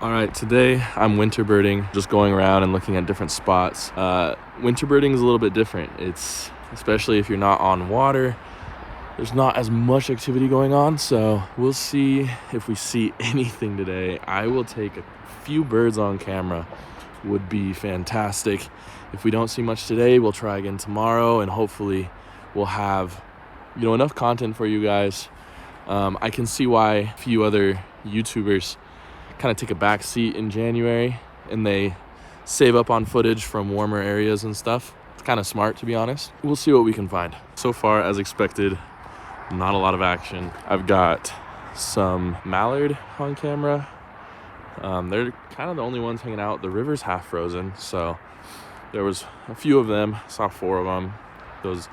All right, today I'm winter birding, just going around and looking at different spots. Winter birding is a little bit different. It's, especially if you're not on water, there's not as much activity going on, so we'll see if we see anything today. I will take a few birds on camera, would be fantastic. If we don't see much today, we'll try again tomorrow, and hopefully we'll have, enough content for you guys. I can see why a few other YouTubers kind of take a back seat in January and they save up on footage from warmer areas and stuff. It's kind of smart, to be honest. We'll see what we can find. So far, as expected, not a lot of action. I've got some mallard on camera. They're kind of the only ones hanging out. The river's half frozen, so there was a few of them. Saw 4 of them. Those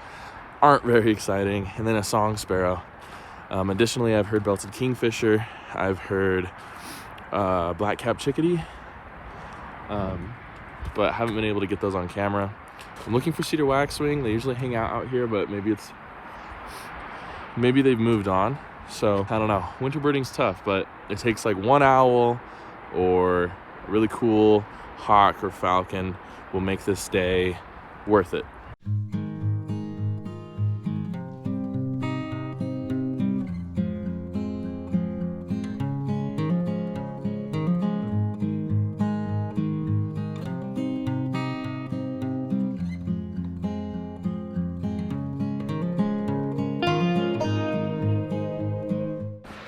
aren't very exciting. And then a song sparrow. Additionally, I've heard belted kingfisher. I've heard black-capped chickadee, but haven't been able to get those on camera. I'm looking for cedar waxwing. They usually hang out here, but maybe they've moved on. So I don't know. Winter birding's tough, but it takes like one owl or a really cool hawk or falcon will make this day worth it.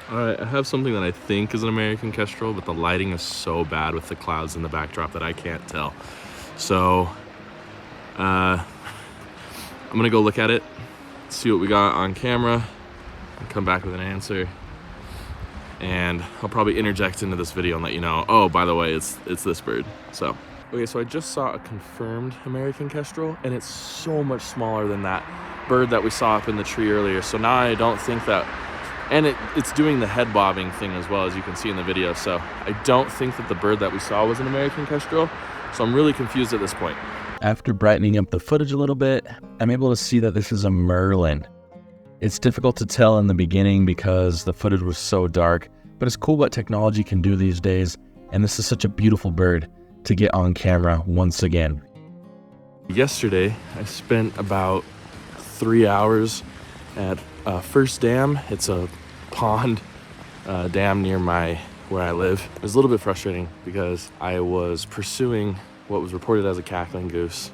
All right, I have something that I think is an American kestrel, but the lighting is so bad with the clouds in the backdrop that I can't tell. So I'm gonna go look at it, see what we got on camera, and come back with an answer. And I'll probably interject into this video and let you know, oh, by the way, it's this bird. So, okay, so I just saw a confirmed American kestrel, and it's so much smaller than that bird that we saw up in the tree earlier. So now I don't think that, and it's doing the head bobbing thing as well, as you can see in the video. So I don't think that the bird that we saw was an American kestrel. So I'm really confused at this point. After brightening up the footage a little bit, I'm able to see that this is a merlin. It's difficult to tell in the beginning because the footage was so dark, but it's cool what technology can do these days. And this is such a beautiful bird to get on camera once again. Yesterday, I spent about 3 hours at First Dam. It's a pond dam near where I live. It was a little bit frustrating because I was pursuing what was reported as a cackling goose,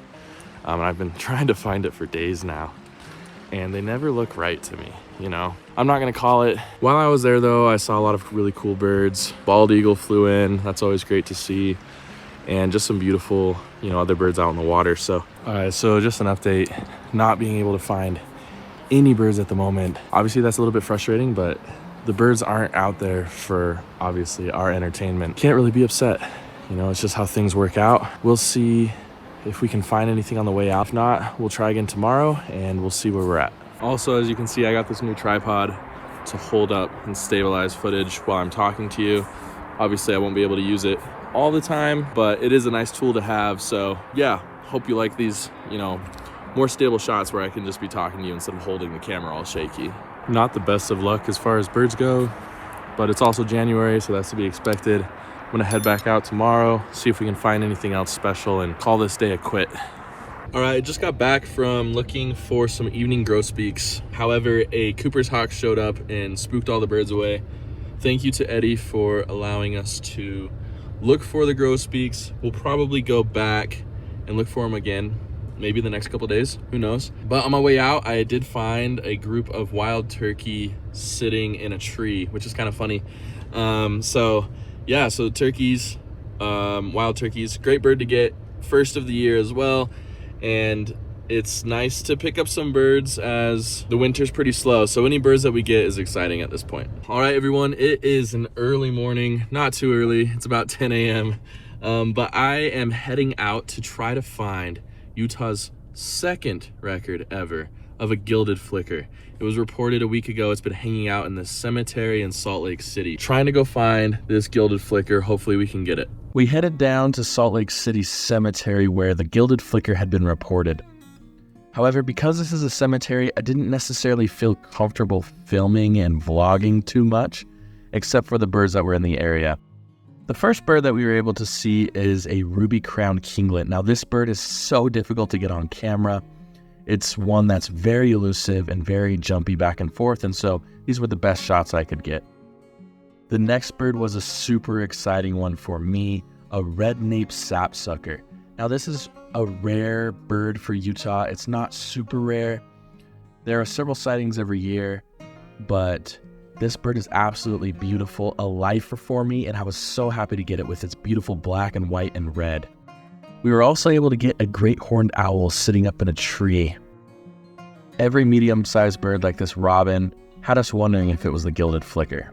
and I've been trying to find it for days now, and they never look right to me. I'm not gonna call it. While I was there though, I saw a lot of really cool birds. Bald eagle flew in. That's always great to see, and just some beautiful other birds out in the water. So so just an update, not being able to find any birds at the moment. Obviously that's a little bit frustrating, but the birds aren't out there for obviously our entertainment. Can't really be upset. It's just how things work out. We'll see if we can find anything on the way out. If not, we'll try again tomorrow and we'll see where we're at. Also, as you can see, I got this new tripod to hold up and stabilize footage while I'm talking to you. Obviously I won't be able to use it all the time, but it is a nice tool to have. So yeah, hope you like these, more stable shots where I can just be talking to you instead of holding the camera all shaky. Not the best of luck as far as birds go, but it's also January, so that's to be expected. I'm gonna head back out tomorrow, see if we can find anything else special, and call this day a quit. All right, I just got back from looking for some evening grosbeaks. However, a Cooper's hawk showed up and spooked all the birds away. Thank you to Eddie for allowing us to look for the grosbeaks. We'll probably go back and look for them again, maybe the next couple days, who knows. But on my way out, I did find a group of wild turkey sitting in a tree, which is kind of funny. So turkeys, wild turkeys, great bird to get, first of the year as well. And it's nice to pick up some birds as the winter's pretty slow. So any birds that we get is exciting at this point. All right, everyone, it is an early morning, not too early. It's about 10 a.m. But I am heading out to try to find Utah's second record ever of a gilded flicker. It was reported a week ago. It's been hanging out in this cemetery in Salt Lake City. Trying to go find this gilded flicker. Hopefully we can get it. We headed down to Salt Lake City Cemetery where the gilded flicker had been reported. However, because this is a cemetery, I didn't necessarily feel comfortable filming and vlogging too much, except for the birds that were in the area. The first bird that we were able to see is a ruby-crowned kinglet. Now this bird is so difficult to get on camera. It's one that's very elusive and very jumpy back and forth, and so these were the best shots I could get. The next bird was a super exciting one for me, a red-naped sapsucker. Now this is a rare bird for Utah. It's not super rare. There are several sightings every year, but this bird is absolutely beautiful, a lifer for me, and I was so happy to get it with its beautiful black and white and red. We were also able to get a great horned owl sitting up in a tree. Every medium-sized bird like this robin had us wondering if it was the gilded flicker.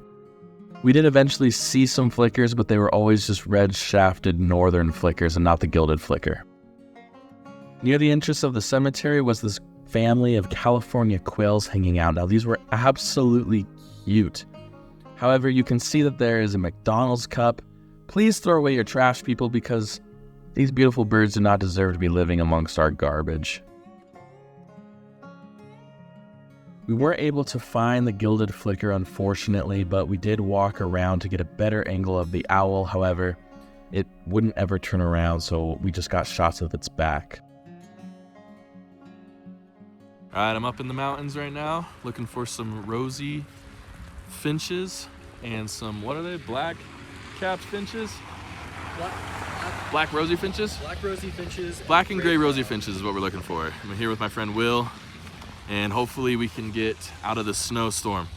We did eventually see some flickers, but they were always just red-shafted northern flickers and not the gilded flicker. Near the entrance of the cemetery was this family of California quails hanging out. Now these were absolutely cute. However, you can see that there is a McDonald's cup. Please throw away your trash, people, because these beautiful birds do not deserve to be living amongst our garbage. We weren't able to find the gilded flicker, unfortunately, but we did walk around to get a better angle of the owl. However, it wouldn't ever turn around, so we just got shots of its back. All right, I'm up in the mountains right now, looking for some rosy finches and some, what are they, black-capped finches? Black rosy finches? Black rosy finches. Black and gray rosy finches is what we're looking for. I'm here with my friend Will, and hopefully we can get out of the snowstorm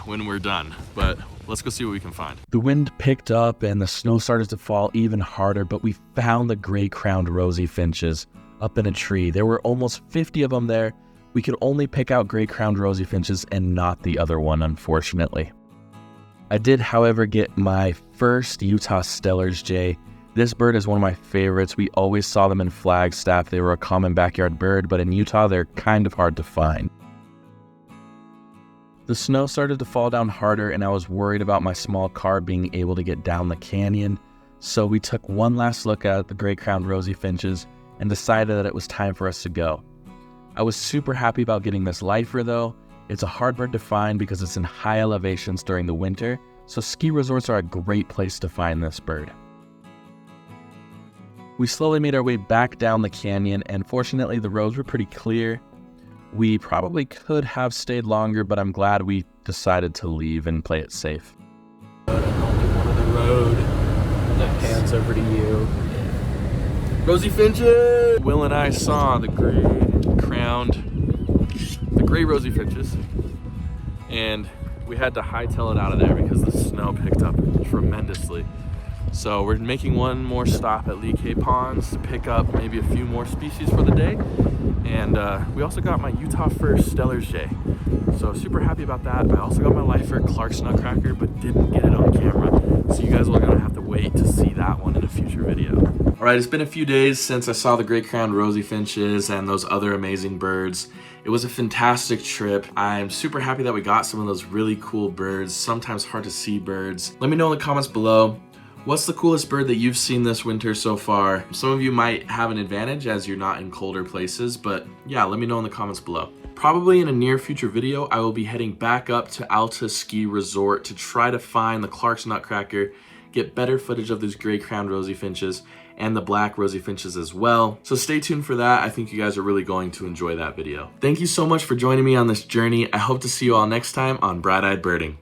when we're done. But let's go see what we can find. The wind picked up and the snow started to fall even harder, but we found the gray-crowned rosy finches up in a tree. There were almost 50 of them there. We could only pick out gray-crowned rosy finches and not the other one, unfortunately. I did, however, get my first Utah Stellar's jay. This bird is one of my favorites. We always saw them in Flagstaff. They were a common backyard bird, but in Utah, they're kind of hard to find. The snow started to fall down harder, and I was worried about my small car being able to get down the canyon. So we took one last look at the gray-crowned rosy finches and decided that it was time for us to go. I was super happy about getting this lifer though. It's a hard bird to find because it's in high elevations during the winter, so ski resorts are a great place to find this bird. We slowly made our way back down the canyon, and fortunately the roads were pretty clear. We probably could have stayed longer, but I'm glad we decided to leave and play it safe. One of the road that pans over to you. Rosy finches! Will and I saw the gray rosy finches, and we had to hightail it out of there because the snow picked up tremendously. So we're making one more stop at Lee Cay Ponds to pick up maybe a few more species for the day. And we also got my Utah first Stellar's jay. So super happy about that. I also got my lifer Clark's Nutcracker, but didn't get it on camera. So you guys are gonna have to wait to see that one in a future video. All right, it's been a few days since I saw the gray-crowned rosy finches and those other amazing birds. It was a fantastic trip. I'm super happy that we got some of those really cool birds, sometimes hard to see birds. Let me know in the comments below, what's the coolest bird that you've seen this winter so far? Some of you might have an advantage as you're not in colder places, but yeah, let me know in the comments below. Probably in a near future video, I will be heading back up to Alta Ski Resort to try to find the Clark's Nutcracker, get better footage of these gray-crowned rosy finches and the black rosy finches as well. So stay tuned for that. I think you guys are really going to enjoy that video. Thank you so much for joining me on this journey. I hope to see you all next time on Bright Eyed Birding.